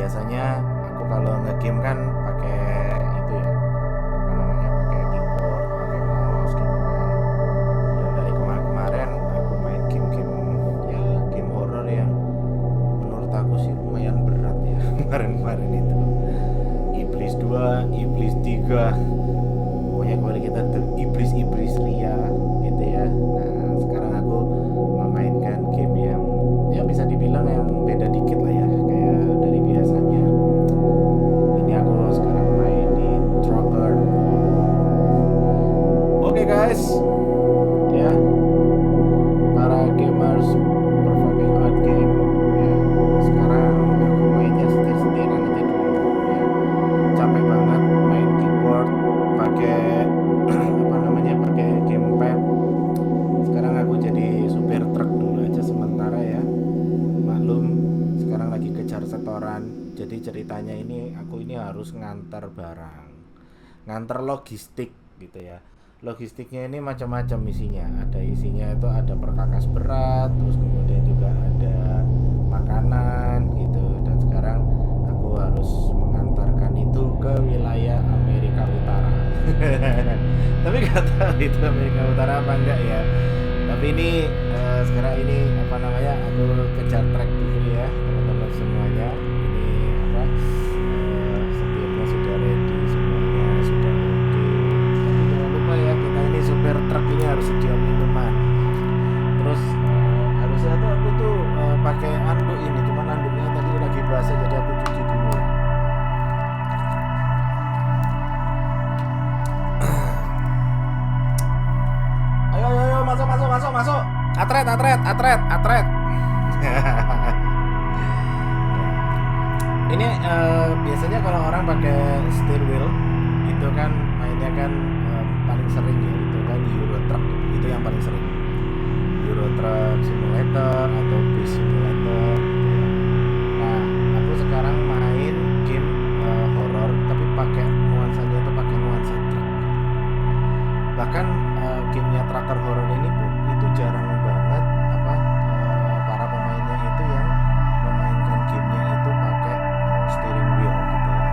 biasanya aku kalau nge-game kan pakai itu ya, apa namanya, pakai keyboard, pakai mouse gitu kan. Dan dari kemarin-kemarin aku main game-game, ya game horror yang menurut aku sih lumayan berat ya kemarin-kemarin itu. Iblis 2, Iblis 3, pokoknya kalau kita tuh iblis-iblis ria gitu ya. Nah sekarang aku memainkan game yang ya bisa dibilang yang beda dikit lah ya, kayak dari biasanya. Ini aku sekarang main di Tracker. Oke guys, ya para gamers performing art game, ya sekarang aku mainnya setir-setiran aja dulu ya. Capek banget main keyboard pakai apa namanya, pakai gamepad. Sekarang aku jadi supir truk dulu aja sementara ya. Maklum sekarang lagi kejar setoran. Jadi ceritanya ini aku ini harus ngantar barang, ngantar logistik gitu ya. Logistiknya ini macam-macam isinya. Ada isinya itu ada perkakas berat, terus kemudian juga ada makanan gitu. Dan sekarang aku harus mengantarkan itu ke wilayah Amerika Utara. Tapi nggak tahu itu Amerika Utara apa enggak ya. Tapi ini sekarang ini apa namanya, aku kejar track dulu ya teman-teman semuanya. Ini apa, setirnya sudah ready, semuanya sudah oke. Tapi jangan lupa ya, kita ini supir truk ini harus sedia minuman. Terus harusnya tuh aku tuh pakai anduk ini, cuman anduknya tadi lagi basah jadi aku cuci dulu. Ayo masuk. Atret. Ini biasanya kalau orang pakai steer wheel itu kan mainnya kan paling sering ya itu kan Euro Truck, itu yang paling sering. Euro Truck Simulator atau Bus Simulator gitu ya. Nah, aku sekarang main game horror tapi pakai nuansanya itu pakai nuansa truck. Bahkan gamenya Tracker Horror ini pun itu jarang banget apa para pemainnya itu yang memainkan gamenya itu pakai steering wheel gitu ya.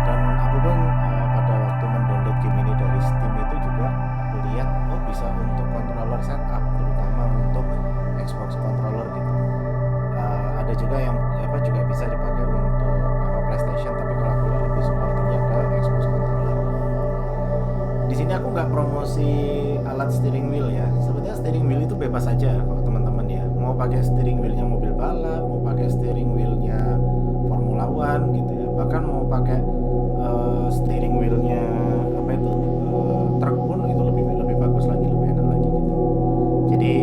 Dan aku pun pada waktu mendownload game ini dari Steam itu juga aku lihat bisa untuk controller setup, terutama untuk Xbox controller gitu. Ada juga yang apa juga bisa dipakai untuk PlayStation, tapi kalau aku lebih supportnya ke Xbox controller. Di sini aku nggak promosi alat steering wheel ya. Sebenarnya steering wheel itu bebas aja kalau teman-teman ya. Mau pakai steering wheelnya mobil balap, mau pakai steering wheelnya Formula One gitu ya. Bahkan mau pakai steering wheelnya apa itu truk pun itu lebih bagus lagi, lebih enak lagi gitu. Jadi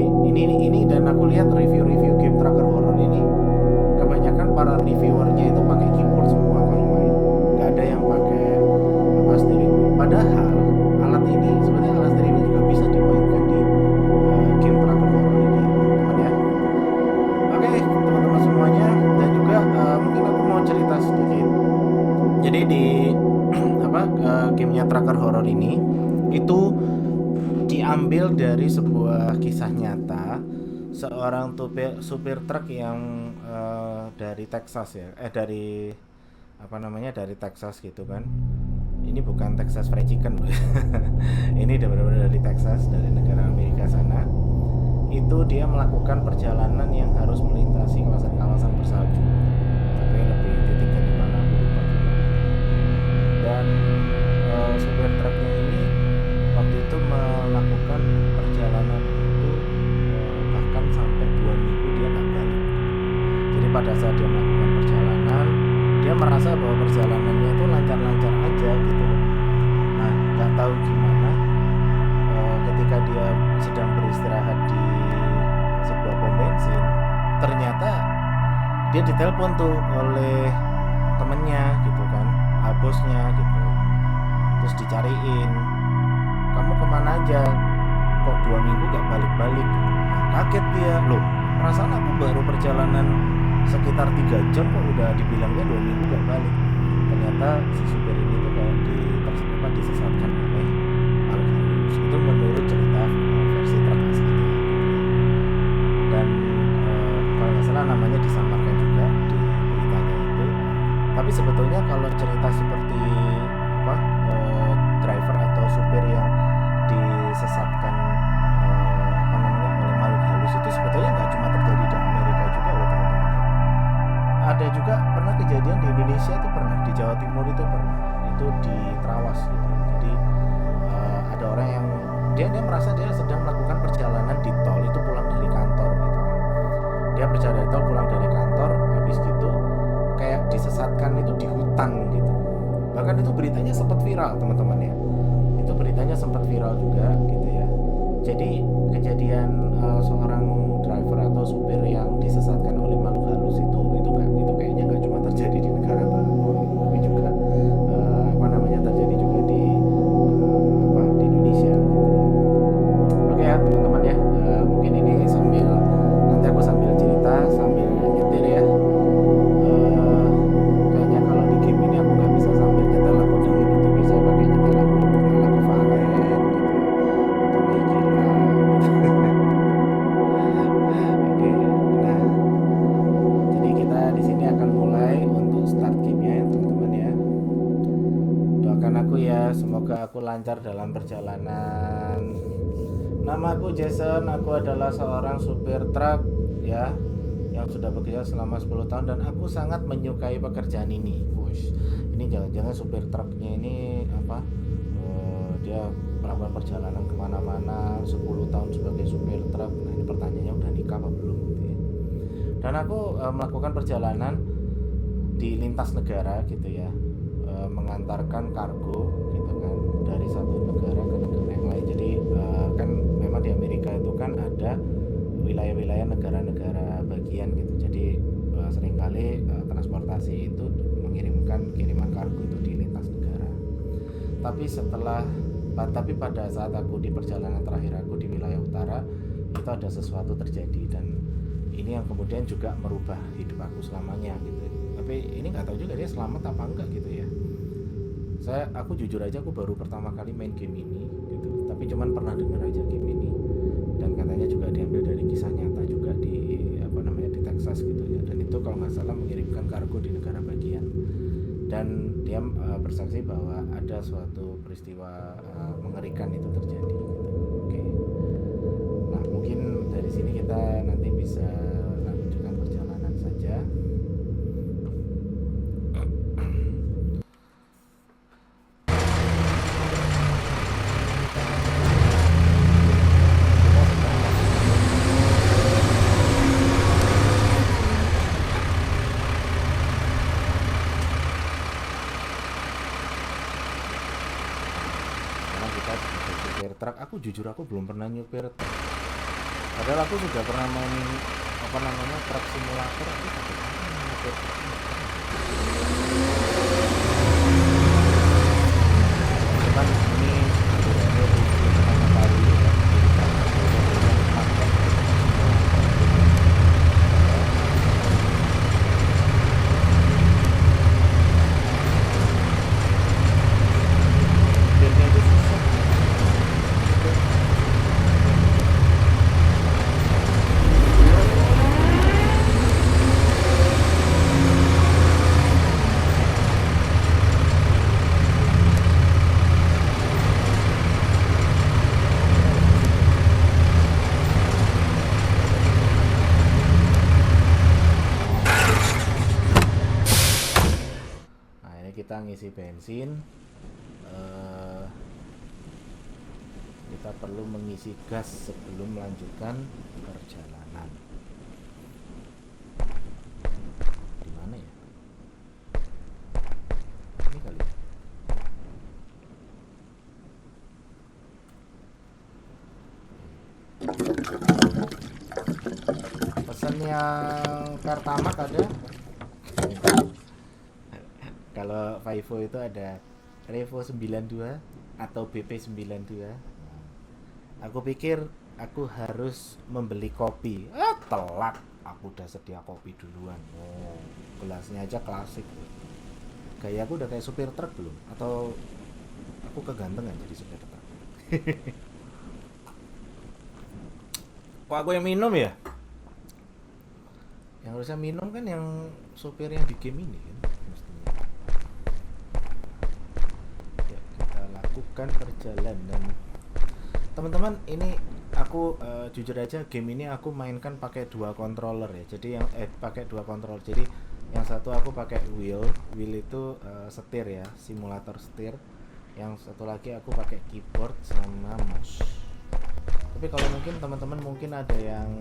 ini dan aku lihat review game Tracker Horror ini kebanyakan para reviewernya itu pakai keyboard semua kalau main. Nggak ada yang pakai apa steering wheel. Padahal alat ini sebenarnya alat steering wheel juga bisa dimainkan di game Tracker Horror ini teman-teman ya. Oke teman-teman semuanya, dan juga mungkin aku mau cerita sedikit. Jadi di gamenya Tracker Horror ini itu diambil dari sebuah kisah nyata seorang supir truk yang dari Texas ya, dari apa namanya, dari Texas gitu kan. Ini bukan Texas Fried Chicken loh. Ini benar-benar dari Texas, dari negara Amerika sana. Itu dia melakukan perjalanan yang harus melintasi kawasan-kawasan bersalju. Tapi lebih titiknya di mana aku lupa juga. Dan supir truknya ini waktu itu melakukan perjalanan itu bahkan sampai 2 minggu dia nggak balik. Jadi pada saat dia melakukan perjalanan, dia merasa bahwa perjalanannya itu lancar-lancar aja gitu. Nah, nggak tahu gimana ketika dia sedang beristirahat di sebuah pom bensin, ternyata dia ditelepon tuh oleh temennya gitu kan, bosnya gitu. Terus dicariin, kamu kemana aja? Kok 2 minggu gak balik-balik? Nah, kaget dia, loh perasaan aku baru perjalanan sekitar 3 jam kok udah dibilangnya 2 minggu gak balik. Ternyata si supir ini tuh kayak disesatkan oleh Algoritmus. Itu menurut cerita versi truk aslinya. Dan kalau nggak salah namanya disamarkan juga di beritanya itu. Tapi sebetulnya kalau cerita seperti apa driver atau supir yang disesatkan apa namanya oleh makhluk halus itu sebetulnya nggak cuma terjadi di Amerika juga loh teman-teman ya. Ada juga pernah kejadian di Indonesia itu pernah di Jawa Timur itu pernah itu di Trawas gitu. Jadi ada orang yang dia merasa dia sedang melakukan perjalanan di tol itu pulang dari kantor gitu kan. Dia berjalan dari tol pulang dari kantor habis gitu kayak disesatkan itu di hutan gitu. Bahkan itu beritanya sempat viral teman-teman ya. Itu beritanya sempat viral juga gitu ya. Jadi kejadian seorang driver atau supir yang disesatkan oleh makhluk halus itu kayaknya nggak cuma terjadi di negara barat tapi juga apa namanya terjadi juga di di Indonesia gitu ya. Oke ya teman-teman ya, mungkin ini nanti aku sambil cerita sambil nyetir ya. Kayaknya kalau di game ini aku nggak bisa sambil nyetel lagu dangdut, itu bisa pakai nyetel lagu Valen gitu ya, atau Megila gitu. Oke, nah jadi kita di sini akan mulai untuk start gamenya ya teman-teman ya. Doakan aku ya, semoga aku lancar dalam perjalanan. Nama aku Jason, aku adalah seorang supir truk ya yang sudah bekerja selama 10 tahun dan aku sangat menyukai pekerjaan ini. Wush, ini jangan-jangan supir truknya ini apa? Dia melakukan perjalanan kemana-mana 10 tahun sebagai supir truk. Nah ini pertanyaannya udah nikah apa belum gitu ya. Dan aku melakukan perjalanan di lintas negara gitu ya, mengantarkan kargo gitu kan dari satu negara ke negara yang lain. Jadi kan memang di Amerika itu kan ada wilayah-wilayah negara-negara bagian gitu. Jadi seringkali transportasi itu mengirimkan kiriman kargo itu di lintas negara. Tapi pada saat aku di perjalanan terakhir aku di wilayah utara itu ada sesuatu terjadi dan ini yang kemudian juga merubah hidup aku selamanya gitu. Tapi ini nggak tahu juga dia selamat apa enggak gitu ya. Aku jujur aja aku baru pertama kali main game ini gitu. Tapi cuman pernah dengar aja game ini dan katanya juga diambil dari kisah nyata juga di di Texas gitu ya. Dan itu kalau nggak salah mengirimkan kargo di negara bagian. Dan dia bersaksi bahwa ada suatu peristiwa mengerikan itu terjadi gitu. Oke. Nah, mungkin dari sini kita nanti bisa lanjutkan perjalanan saja. Truk, aku jujur aku belum pernah nyupir truk. Padahal aku sudah pernah main truk simulator, aku tapi nyupir truk. Cuman ini sebenarnya pertama kali ya. Kita ngisi bensin, kita perlu mengisi gas sebelum melanjutkan perjalanan. Di mana ya? Ini kali. Pesan yang pertama ada. Kalau Vivo itu ada Revo 92 atau BP 92. Aku pikir aku harus membeli kopi. Telat. Aku udah sedia kopi duluan. Oh, gelasnya aja klasik. Gaya aku udah kayak supir truk belum? Atau aku kegantengan jadi supir truk? Kok aku yang minum ya? Yang harusnya minum kan yang supir yang di game ini kan. melakukan perjalanan. Teman-teman, ini aku jujur aja, game ini aku mainkan pakai 2 controller ya. Jadi yang pakai 2 controller. Jadi yang satu aku pakai wheel itu setir ya, simulator setir. Yang satu lagi aku pakai keyboard sama mouse. Tapi kalau mungkin teman-teman mungkin ada yang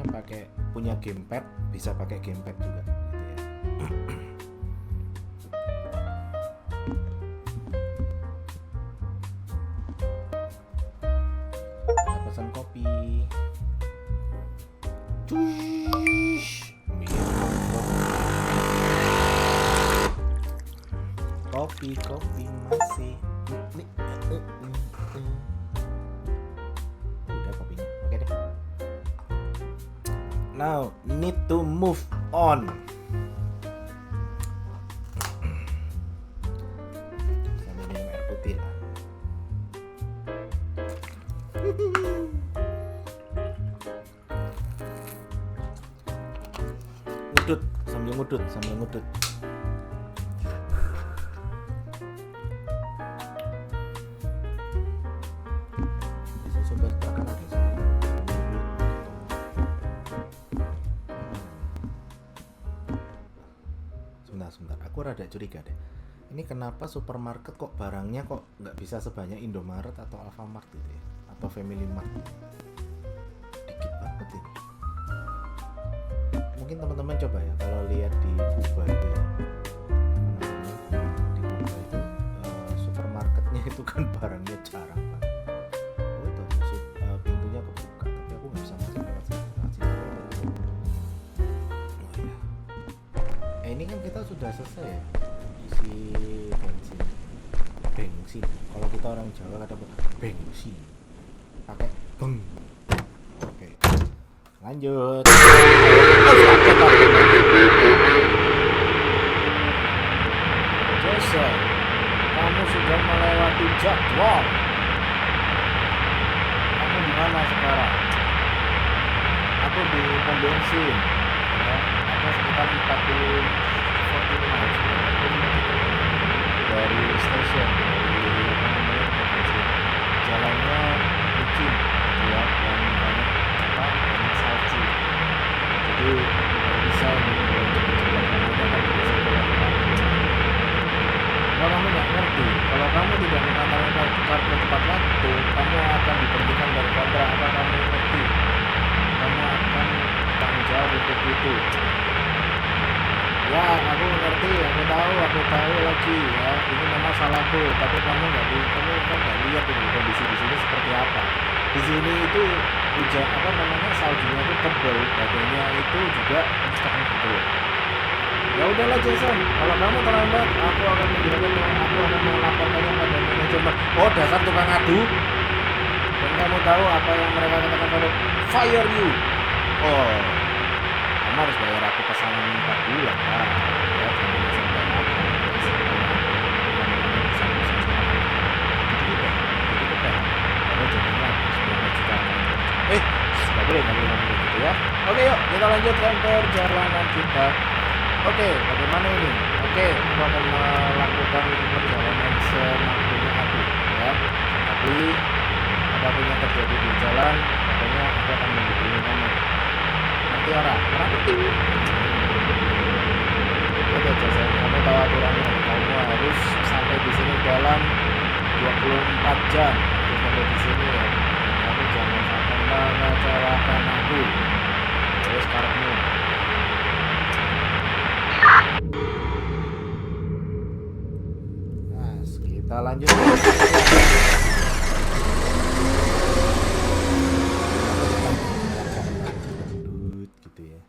pakai punya gamepad, bisa pakai gamepad juga gitu ya. Kita pesan kopi. Kopi masih. Udah kopinya. Oke deh. Now need to move on. Sambil minum air putih lah. sambil ngudut. Bisa coba tekan lagi. Sebentar, aku rada curiga deh. Ini kenapa supermarket kok barangnya kok nggak bisa sebanyak Indomaret atau Alfamart gitu ya, atau Family Mart? Dikit banget ini. Mungkin teman-teman coba ya kalau lihat di Kuba itu ya, di Kuba itu supermarketnya itu kan barangnya jarang banget. Oh itu pintunya kebuka, tapi aku nggak bisa masuk lewat sini. Oh ya. Ini kan kita sudah selesai ya isi bensin. Kalau kita orang Jawa kata bensin, pakai beng. Oke, lanjut. Jason, kamu sudah melewati jadwal. Kamu di mana sekarang? Aku di pom bensin. Ya, ada sekitar 40 miles dari stasiun, dari bensin. Jalannya licin, ya, dan banyak salju. Jadi bisa kalau kamu nggak ngerti, kalau kamu tidak mengantarkan kartu tepat waktu, kamu akan diberhentikan dari kontrak. Apa kamu ngerti? Kamu akan tanggung jawab untuk itu. Ya, aku ngerti, aku tahu lagi ya. Ini memang salahku, tapi kamu kan nggak lihat ini kondisi di sini seperti apa. Di sini itu hujan saljunya itu tebal, badannya itu juga kencang gitu. Ya udahlah Jason, kalau kamu terlambat, aku akan melaporkannya pada manajemen. Oh, dasar tukang adu. Dan kamu tahu apa yang mereka katakan pada fire you. Oh, kamu harus bayar aku pesangon 4 bulan lah. Ya, jangan sampai aku nggak boleh gitu ya. Oke, yuk kita lanjutkan perjalanan kita. Oke, bagaimana ini? Oke, aku akan melakukan perjalanan semampunya aku ya. Tapi apapun yang terjadi di jalan, pokoknya aku akan menghubungi kamu. Nanti orang penting. Oke, Jason, kamu tahu aturannya. Kamu harus sampai di sini dalam 24 jam. Untuk sampai di sini ya. Kamu jangan sampai mengecewakan aku. Terus karepmu. Nah, kita lanjut. Gitu ya.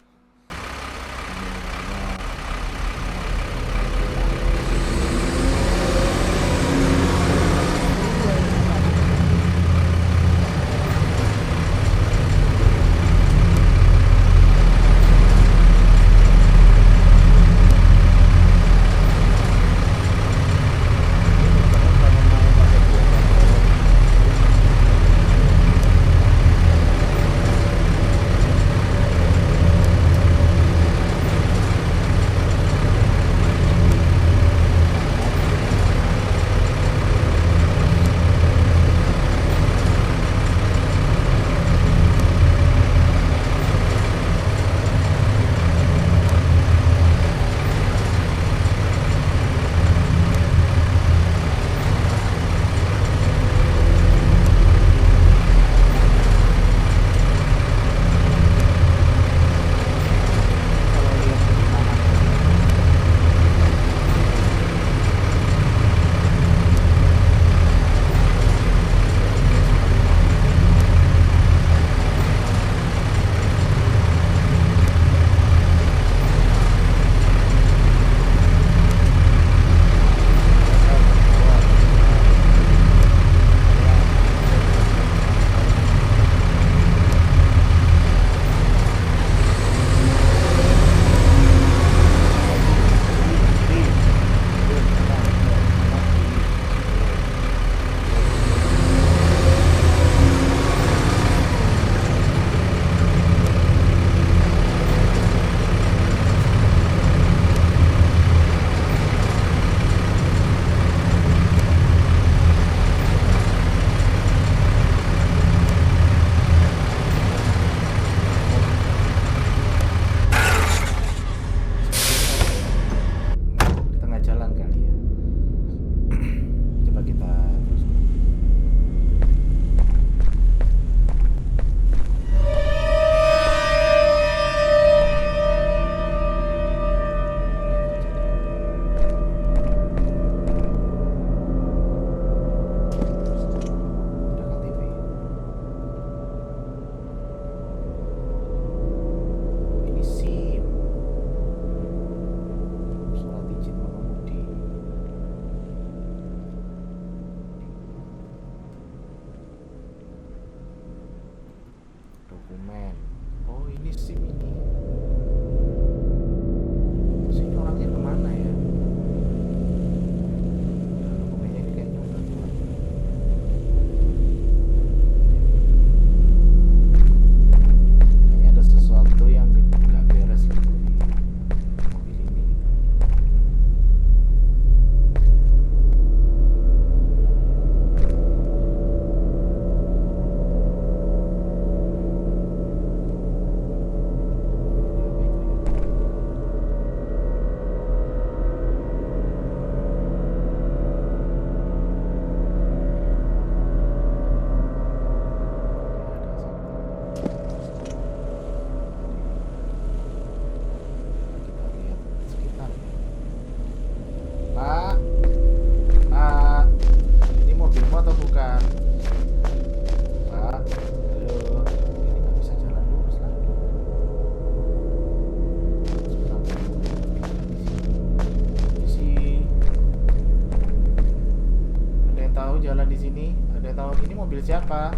mobil siapa?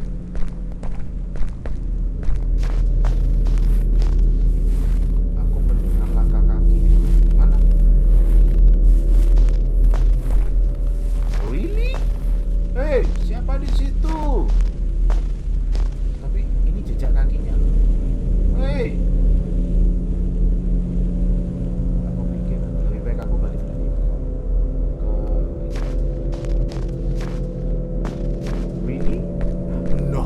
Aku mendengar langkah kaki. Mana? Really? Hei, siapa di situ? Tapi ini jejak kakinya. Hei. Aku mikir lebih baik aku balik lagi ke Really? No.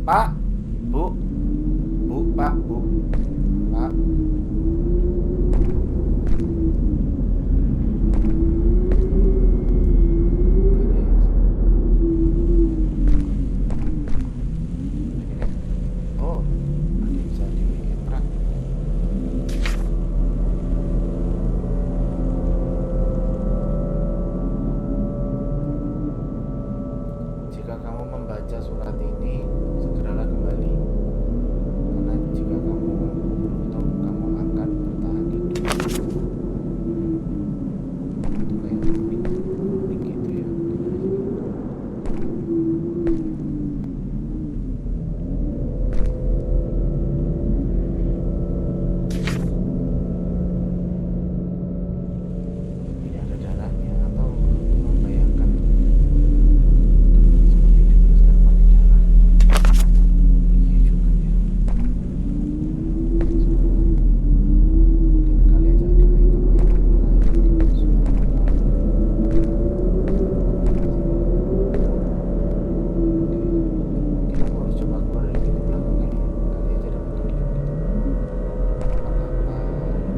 Pak, Bu, Bu, Pak, Bu, Pak. Oh, ada yang bisa ditrack. Jika kamu membaca surat ini, segeralah kembali. Karena jika kamu beruntung, kamu akan bertahan hidup. Itu kayak unik gitu ya. Ini ada darahnya atau membayangkan seperti dituliskan pakai darah. Iya juga ya. Mungkin kali aja ada item-item lain di surat. Mungkin aku harus coba keluar dari pintu belakang kali ya. Kali aja ada petunjuk gitu. Apa-apa gitu.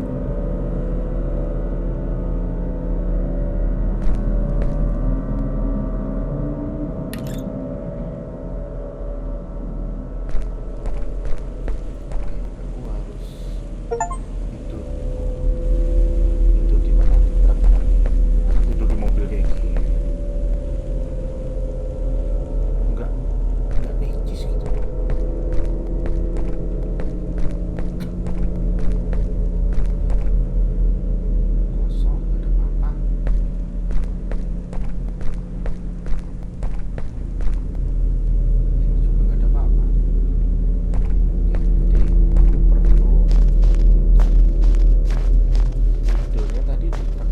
Aku harus tidur. Tidur di mana? Di truk nanti. Masa tidur di mobil kayak gini? Enggak necis gitu. Kosong, nggak ada apa-apa. Sini juga nggak ada apa-apa. Oke, berarti aku perlu untuk tidurnya tadi di truk.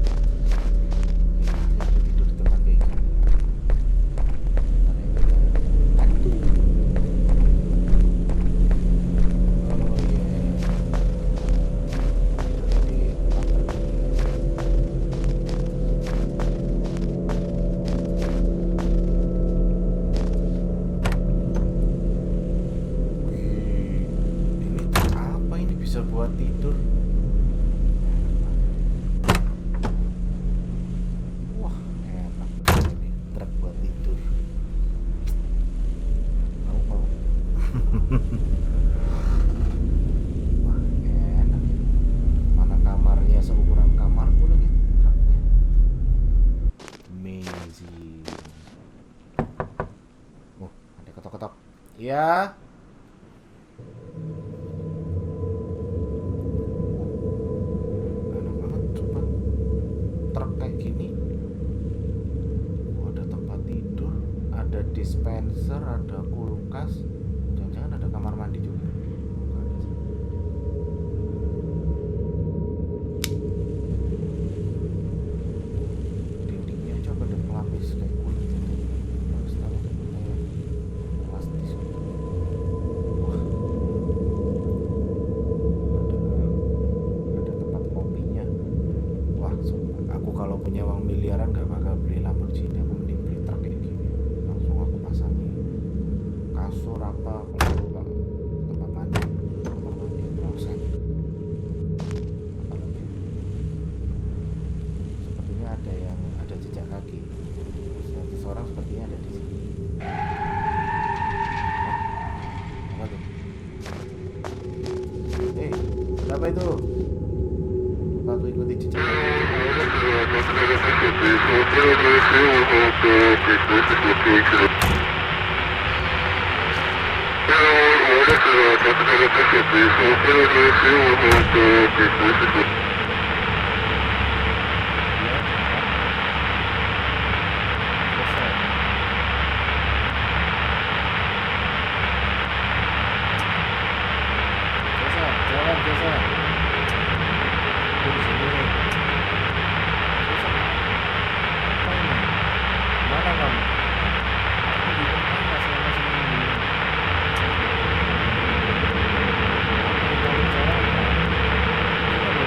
Gimana aku tidur di tempat kayak gini? Bentar ya, aduh. Oh iya, tidurnya di tempat truk ini. Wih, ini truk apa ini bisa buat tidur? Wah, enak bener ini truk buat tidur. Mau. Wah, enak ini. Mana kamarnya seukuran kamarku lagi truknya. Amazing. Oh, ada ketok-ketok. Iya. Enak banget, sumpah. Truk kayak gini. Oh, ada tempat tidur, ada dispenser, ada kulkas. Jangan-jangan ada kamar mandi juga. Nggak ada sih. Dindingnya coba ada pelapis kayak kulit gitu. Harus tahu kayak plastis gitu. Wah, ada tempat kopinya. Wah, sumpah, aku kalau punya uang miliaran nggak bakal beli Lamborghini, aku mending beli truk kayak gini. Langsung aku pasangi kasur apa perlu Pak. Tempat mandi, kamar mandi, kloset. Apalagi sepertinya ada jejak kaki. Seseorang sepertinya ada di sini. Apa tuh? Berapa itu? Coba aku ikuti jejak kaki. Jalan, jalan. Aku di sini. Jason, apa ini? Mana kamu? Aku di mana selama seminggu? Apa yang kamu bicarakan? Kita baru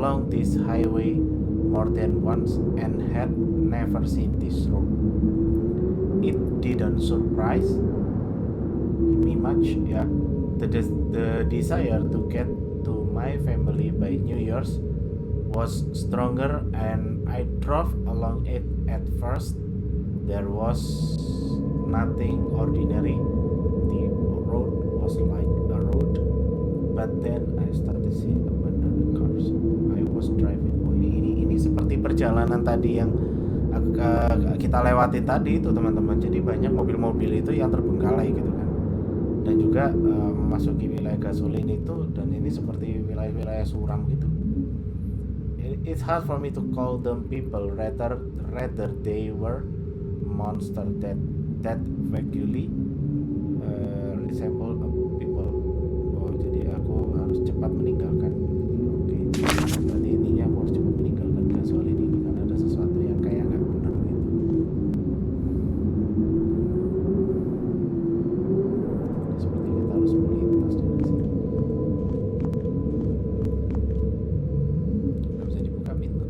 along this highway more than once and had never seen this road. It didn't surprise me much, yeah. The desire to get to my family by New Year's was stronger, and I drove along it at first. There was nothing ordinary. The road was like a road, but then I started seeing abandoned cars. I was driving. Oh, ini seperti perjalanan tadi yang kita lewatin tadi itu, teman-teman. Jadi banyak mobil-mobil itu yang terbengkalai gitu kan. Dan juga memasuki wilayah gasolin itu, dan ini seperti wilayah-wilayah suram gitu. It's hard for me to call them people, rather they were monster that vaguely resemble people. Oh, jadi aku harus cepat meninggalkan. Oke. Berarti intinya aku harus cepat meninggalkan gasolin ini karena ada sesuatu yang kayak nggak benar gitu. Seperti kita harus melintas dari sini. Nggak bisa dibuka pintu.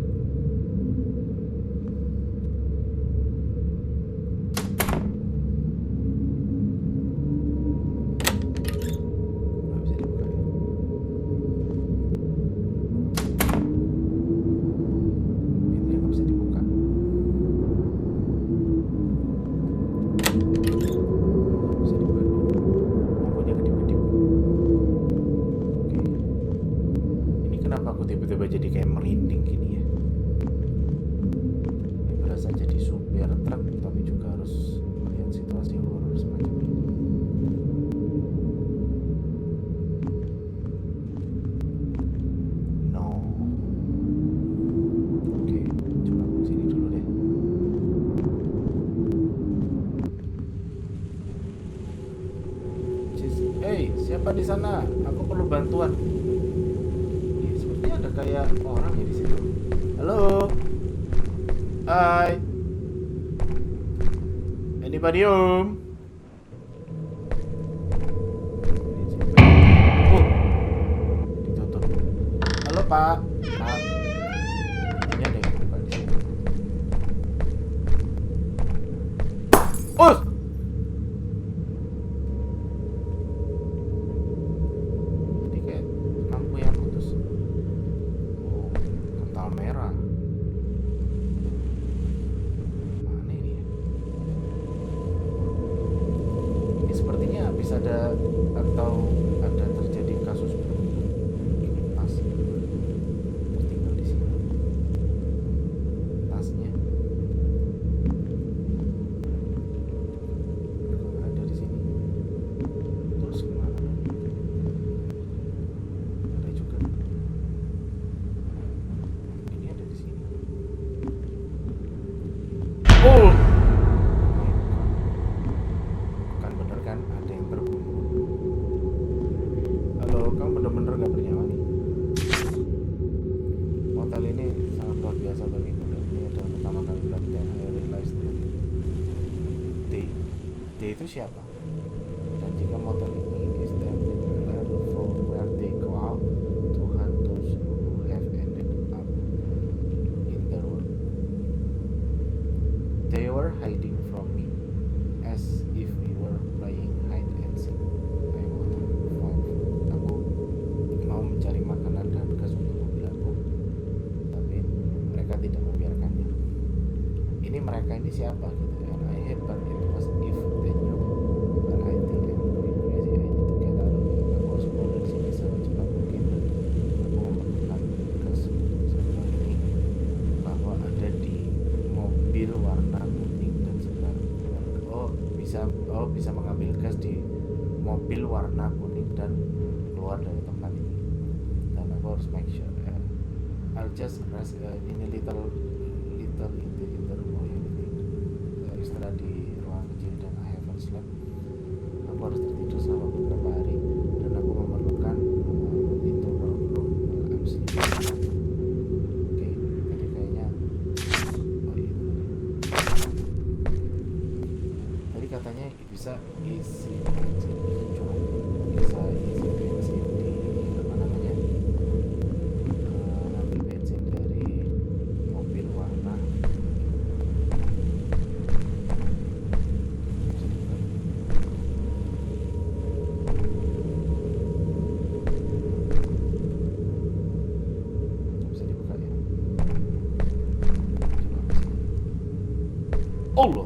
Tiba-tiba jadi kayak merinding gini ya. Ini berasa jadi supir truk tapi juga harus melihat situasi horor semacam ini. No. Oke, coba aku sini dulu deh. Hey, siapa di sana? Aku perlu bantuan. Kayak orang ya di situ. Halo. Hai. Anybody home? Ditutup. Halo, Pak. Pak. Ini ada yang buka di sini. Jadi kayak lampu yang putus. Merah. Mana ini ya? Ini sepertinya habis ada atau ada terjadi kasus tas tertinggal di sini. Tasnya ada di sini. Terus kemana? Ada juga. Oh, bukan bener kan ada yang terbunuh. Halo, kamu bener-bener gak bernyawa nih. Hotel ini sangat luar biasa bagiku, dan ini adalah pertama kali dan I realized that D itu siapa? Dan jika motel ini is them from where they go out to hunt those who have ended up in the road. They were hiding from me, as if we were playing hide and seek. Aku mau mencari makanan dan gas untuk mobil aku, tapi mereka tidak membiarkannya. Ini mereka ini siapa gitu? And I hate but it was if they knew. But I think I'm going crazy. I need to get out of here. Aku harus keluar dari sini secepat mungkin. Aku memerlukan gas untuk sebelah ini bahwa ada di mobil warna kuning dan segala. Bisa mengambil gas di mobil warna kuning dan keluar dari tempat ini. Dan aku harus make sure I'll just rest in a little in the room. Oh ya, istirahat di ruang kecil dan I haven't slept. Aku harus tertidur selama beberapa hari dan aku memerlukan itu room I'm sleeping. Oke, jadi kayaknya tadi katanya bisa isi bensin, cuma bisa isi bensin di apa namanya, ngambil Allah.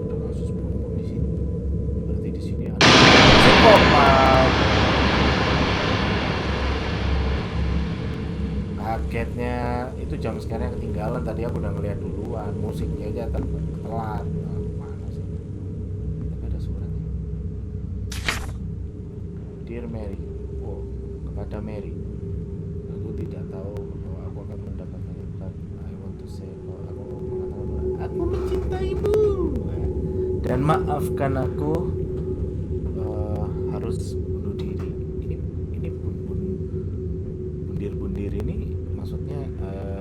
Ada kasus bunuh di sini. Berarti di sini ada psikopat. Kagetnya itu jam sekarang ketinggalan. Tadi aku udah ngeliat duluan. Musiknya aja telat. Mana sih? Tapi ada suratnya. Dear Mary, oh kepada Mary, aku tidak tahu bahwa aku akan mendapatkan but I want to say bahwa aku mengatakan bahwa aku mencintaimu dan maafkan aku harus bunuh diri. Ini bundir ini maksudnya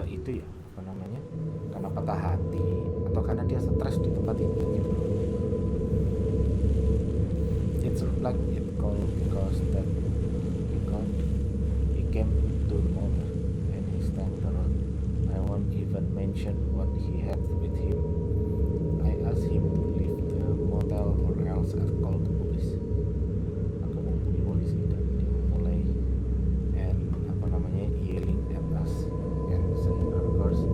itu ya apa namanya, karena patah hati atau karena dia stres di tempat ini gitu. It's like it called because he came to mother and he stand around. I won't even mention what he had with him. I asked him to leave the motel or else I'll call the police. Aku menghubungi polisi dan dia mulai and apa namanya yelling at us and saying our course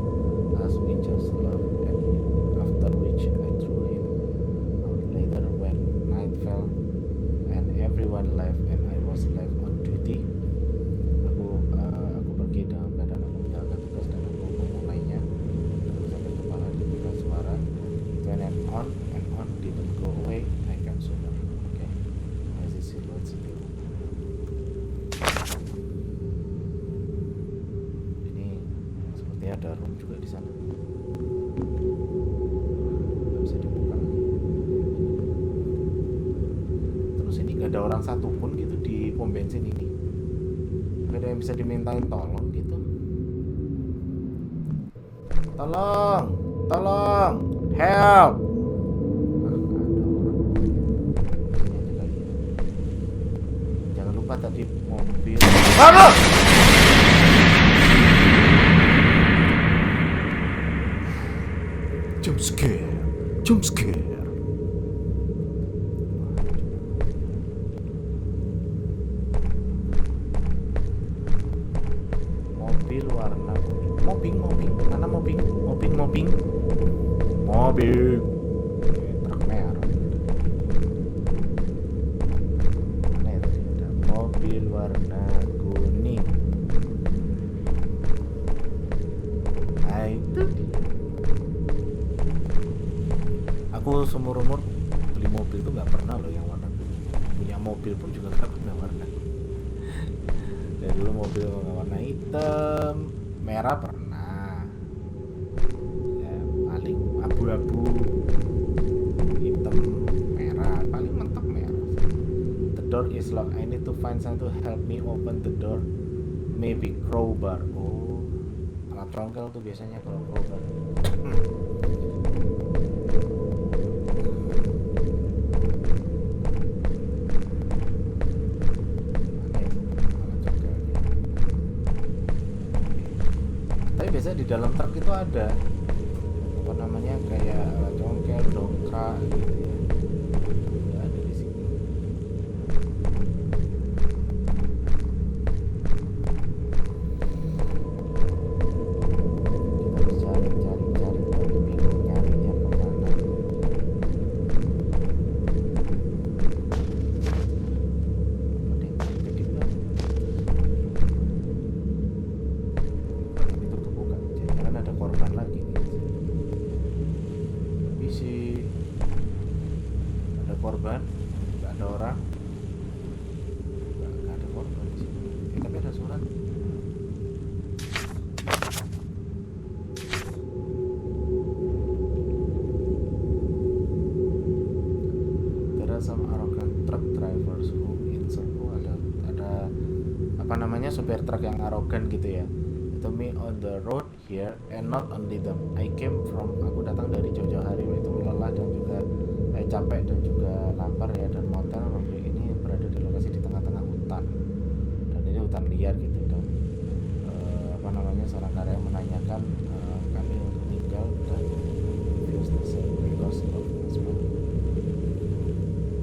as we just love and after which I threw him out. Later when night fell and everyone left and I was left on duty, aku pergi dalam keadaan aku menjalankan tugas dan aku memulainya terus sampai kepala diberikan suara. It went and on didn't go away. I can sooner. Okay, as is silhouette sendiri. Ini sepertinya ada room juga di sana. Nggak bisa dibuka lagi. Terus ini nggak ada orang satupun gitu di pom bensin ini. Nggak ada yang bisa dimintain tolong gitu. Tolong, help. Nggak ada orang. Sini aja kali ya. Jangan lupa tadi mobil. Aduh! Jump scare. Mobil warna mobbing. Mana mobbing? Truk merah. Mana ya tadi ada mobil warna kuning. Itu dia. Aku seumur umur beli mobil tuh nggak pernah loh yang warna kuning. Punya mobil pun juga nggak pernah warna kuning. Dari dulu mobil warna hitam, merah pernah. Ya, paling abu-abu, hitam, merah, paling mentok merah. The door is locked. I need to find something to help me open the door. Maybe crowbar. Oh, alat rongkel tuh biasanya kalau crowbar. Biasa di dalam truk itu ada apa namanya kayak alat congkel, dongkrak gitu ya. Nggak ada di sini. Kita harus cari tapi bingung nyarinya kemana. Ada yang gede banget. Ada korban lagi nih. Misi ada korban, nggak ada orang, nggak ada korban di sini. Tapi ada surat. There are some arrogant truck drivers who insert. Ada apa namanya supir truk yang arogan gitu ya. To me on the road here and not only them. Aku datang dari jauh-jauh hari itu lelah dan juga capek dan juga lapar ya, dan motel mobil ini berada di lokasi di tengah-tengah hutan dan ini hutan liar gitu. Dan apa namanya seorang karya menanyakan kami untuk tinggal dan refuse the same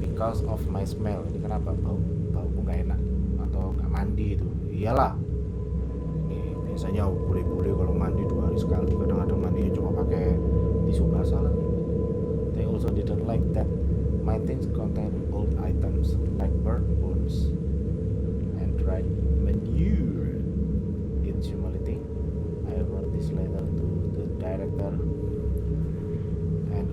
because of my smell. Ini kenapa bauku nggak enak atau nggak mandi itu? Iyalah. Biasanya bule-bule kalau mandi 2 hari sekali, kadang-kadang mandinya cuma pakai tisu basah lagi. They also didn't like that my things contain old items like bird bones and dried manure. In humility, I wrote this letter to the director and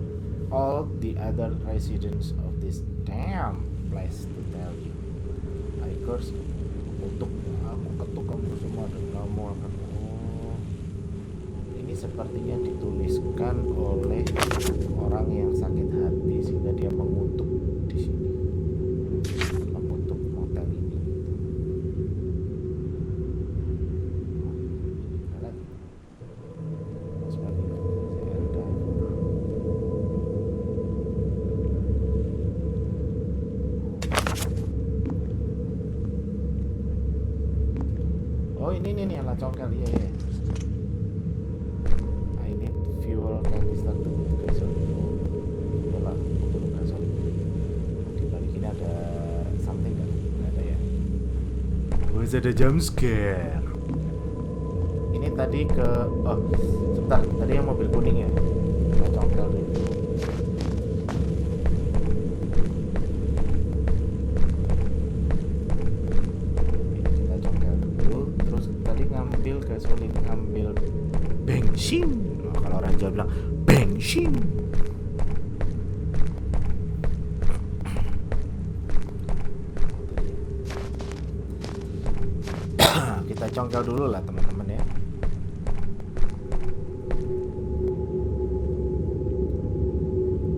all the other residents of this damn place to tell you. I curse untuk aku ketuk kamu semua dan kamu akan ini sepertinya dituliskan oleh orang yang sakit hati sehingga dia mengutuk di sini, mengutuk hotel ini. Oh ini nih alat congkel, iya. I need fuel canister to gasoline. Yalah, untuk gasoline. Di balik ini ada something kan? Nggak ada ya. Wah, ada jump scare. Ini tadi ke, oh sebentar, tadi yang mobil kuning ya. Kita congkel dulu. Ngambil gasolin, ngambil bensin. Nah, kalau orang Jawa bilang bensin. Kita congkel dulu lah teman-teman ya.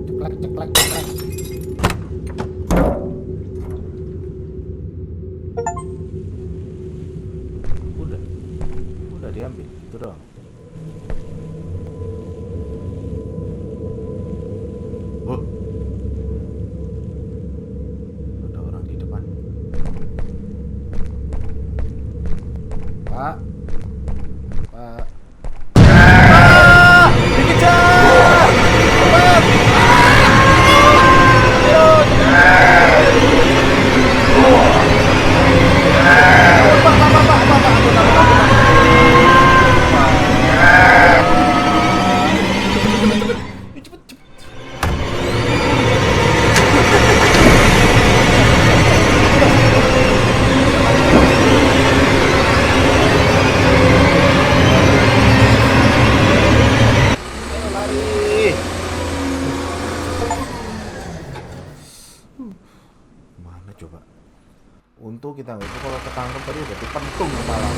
Ceklek ceklek ceklek. Diambil itu doang. Oh, ada orang di depan. Pak, Pak. Dikejar! Pak! Coba untuk kita itu kalau ketangkep tadi udah dipentung kepala.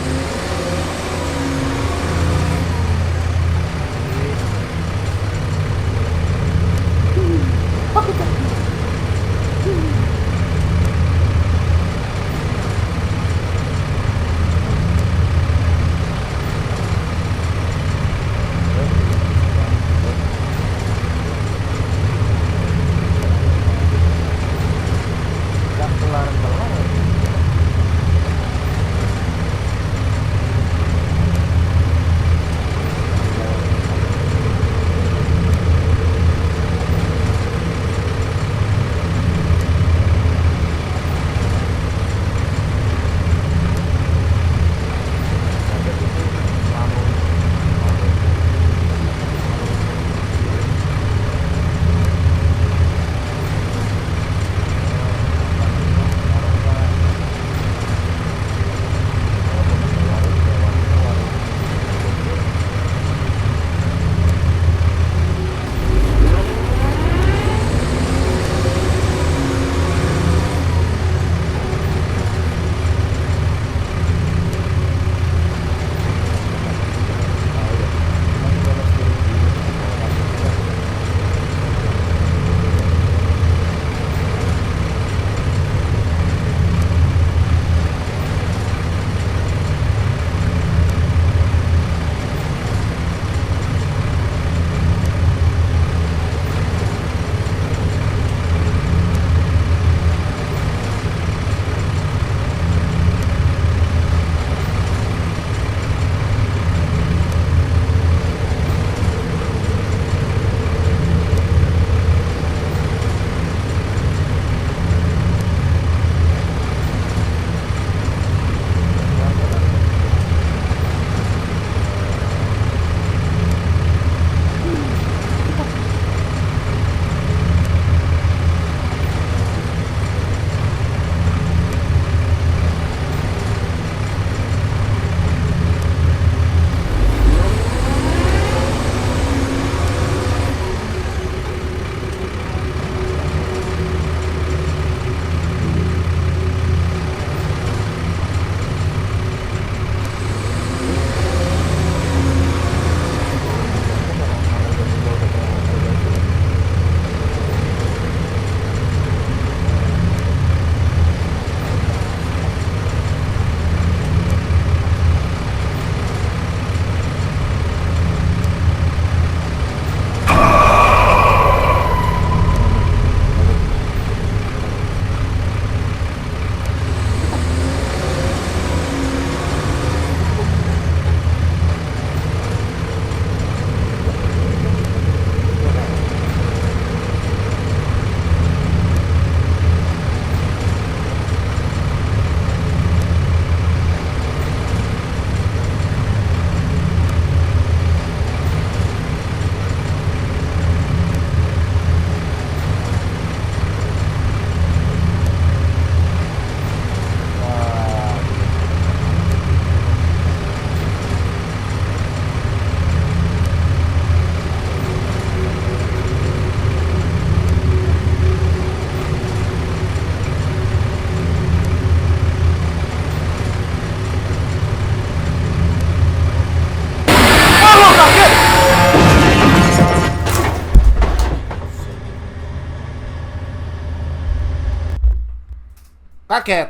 Kaget.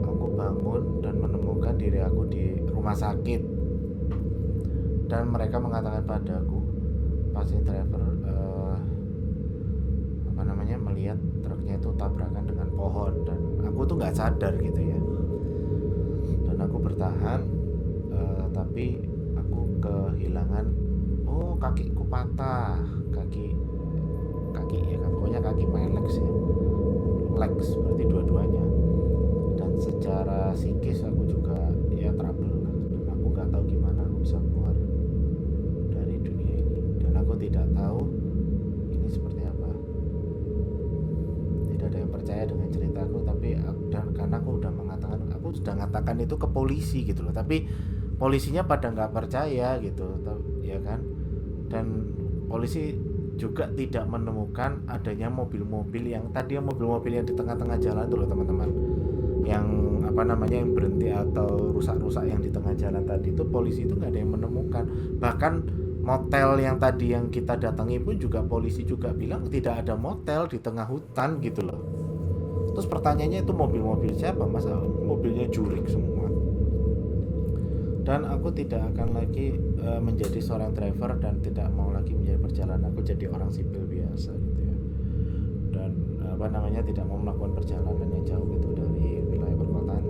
Aku bangun dan menemukan diri aku di rumah sakit. Dan mereka mengatakan padaku, passing driver melihat truknya itu tabrakan dengan pohon, dan aku tuh nggak sadar gitu ya. Dan aku bertahan, tapi aku kehilangan, kakiku patah, kaki ya kan, pokoknya kaki my legs ya, legs berarti dua-duanya. Dan secara psikis aku juga ya trouble lah, dan aku nggak tahu gimana aku bisa keluar dari dunia ini, dan aku tidak tahu ini seperti apa. Tidak ada yang percaya dengan ceritaku, tapi karena aku sudah mengatakan itu ke polisi gitu loh, tapi polisinya pada nggak percaya gitu ya kan. Dan polisi juga tidak menemukan adanya mobil-mobil yang di tengah-tengah jalan tuh loh teman-teman, yang yang berhenti atau rusak-rusak yang di tengah jalan tadi itu, polisi itu nggak ada yang menemukan. Bahkan motel yang tadi yang kita datangi pun juga polisi juga bilang tidak ada motel di tengah hutan gitu loh. Terus pertanyaannya, itu mobil-mobil siapa mas? Mobilnya jurik semua. Dan aku tidak akan lagi menjadi seorang driver, dan tidak mau lagi menjadi perjalanan. Aku jadi orang sipil biasa gitu ya. Dan tidak mau melakukan perjalanan yang jauh gitu dari wilayah perkotaan.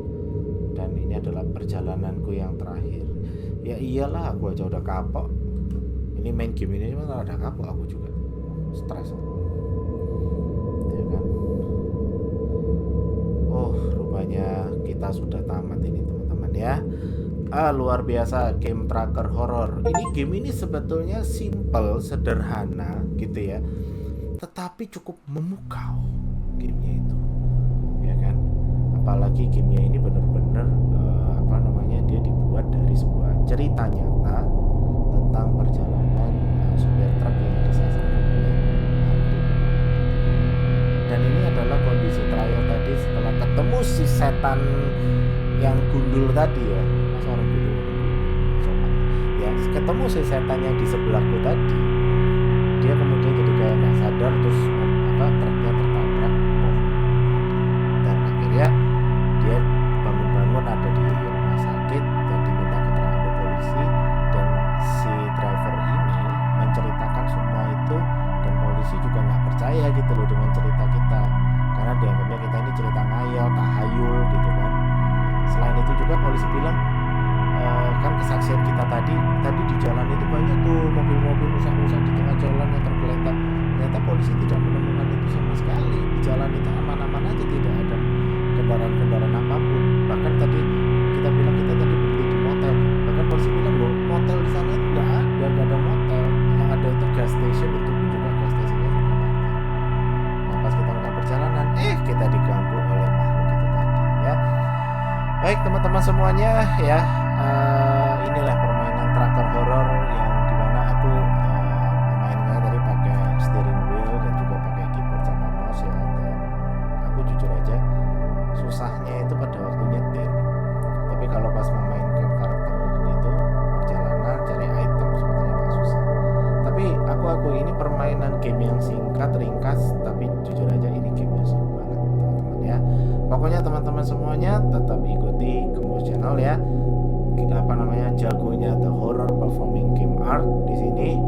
Dan ini adalah perjalananku yang terakhir. Ya iyalah, aku aja udah kapok. Ini main game ini cuma ada kapok, aku juga stres. Ya kan? Oh, rupanya kita sudah tamat ini teman-teman ya. Luar biasa, game tracker horror. Game ini sebetulnya simple, sederhana gitu ya, tetapi cukup memukau gamenya itu, ya kan. Apalagi gamenya ini benar-benar dia dibuat dari sebuah cerita nyata tentang perjalanan supir truk yang disasar oleh hantu. Dan ini adalah kondisi terakhir tadi setelah ketemu si setan yang gundul tadi ya. Masa orang gundul sopan ya, ketemu si setan yang di sebelahku tadi, dia kemudian jadi kayak nggak sadar, terus truknya tertabrak pohon, dan akhirnya dia bangun-bangun ada di rumah sakit dan diminta keterangan oleh polisi. Dan si driver ini menceritakan semua itu, dan polisi juga nggak percaya gitu loh dengan cerita kita, karena dianggapnya kita ini cerita ngayal, tahayul gitu kan. Selain itu juga polisi bilang, kan kesaksian kita tadi di jalan itu banyak tuh mobil-mobil rusak-rusak di tengah jalan yang tergeletak. Ternyata polisi tidak menemukan itu sama sekali. Di jalan itu aman-aman aja, tidak ada kendaraan-kendaraan apapun. Bahkan tadi kita bilang kita tadi berhenti di motel, bahkan polisi bilang loh, motel di sana itu nggak ada motel, yang ada itu gas station, itu pun juga gas stationnya juga mati. Nah pas kita melakukan perjalanan, kita diganggu oleh makhluk itu tadi ya. Baik teman-teman semuanya ya, inilah permainan tracker horror yang dimana aku memainnya tadi pakai steering wheel dan juga pakai keyboard sama mouse ya. Dan aku jujur aja, susahnya itu pada waktu nyetir, tapi kalau pas memainkan karakter itu perjalanan cari item sebetulnya nggak susah. Tapi aku ini permainan game yang singkat, ringkas, tapi jujur aja ini gamenya seru banget teman-teman ya. Pokoknya teman-teman semuanya tetap ikuti Gembos Channel ya. Jagonya The Horror Performing Game Art di sini.